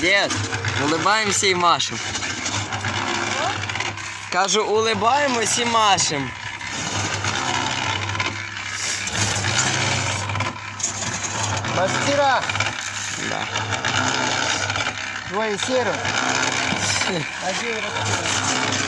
Дід, улибаємося і машем. Кажу, улибаємось і машем. Мастера, Да. твої сіру. Один раз.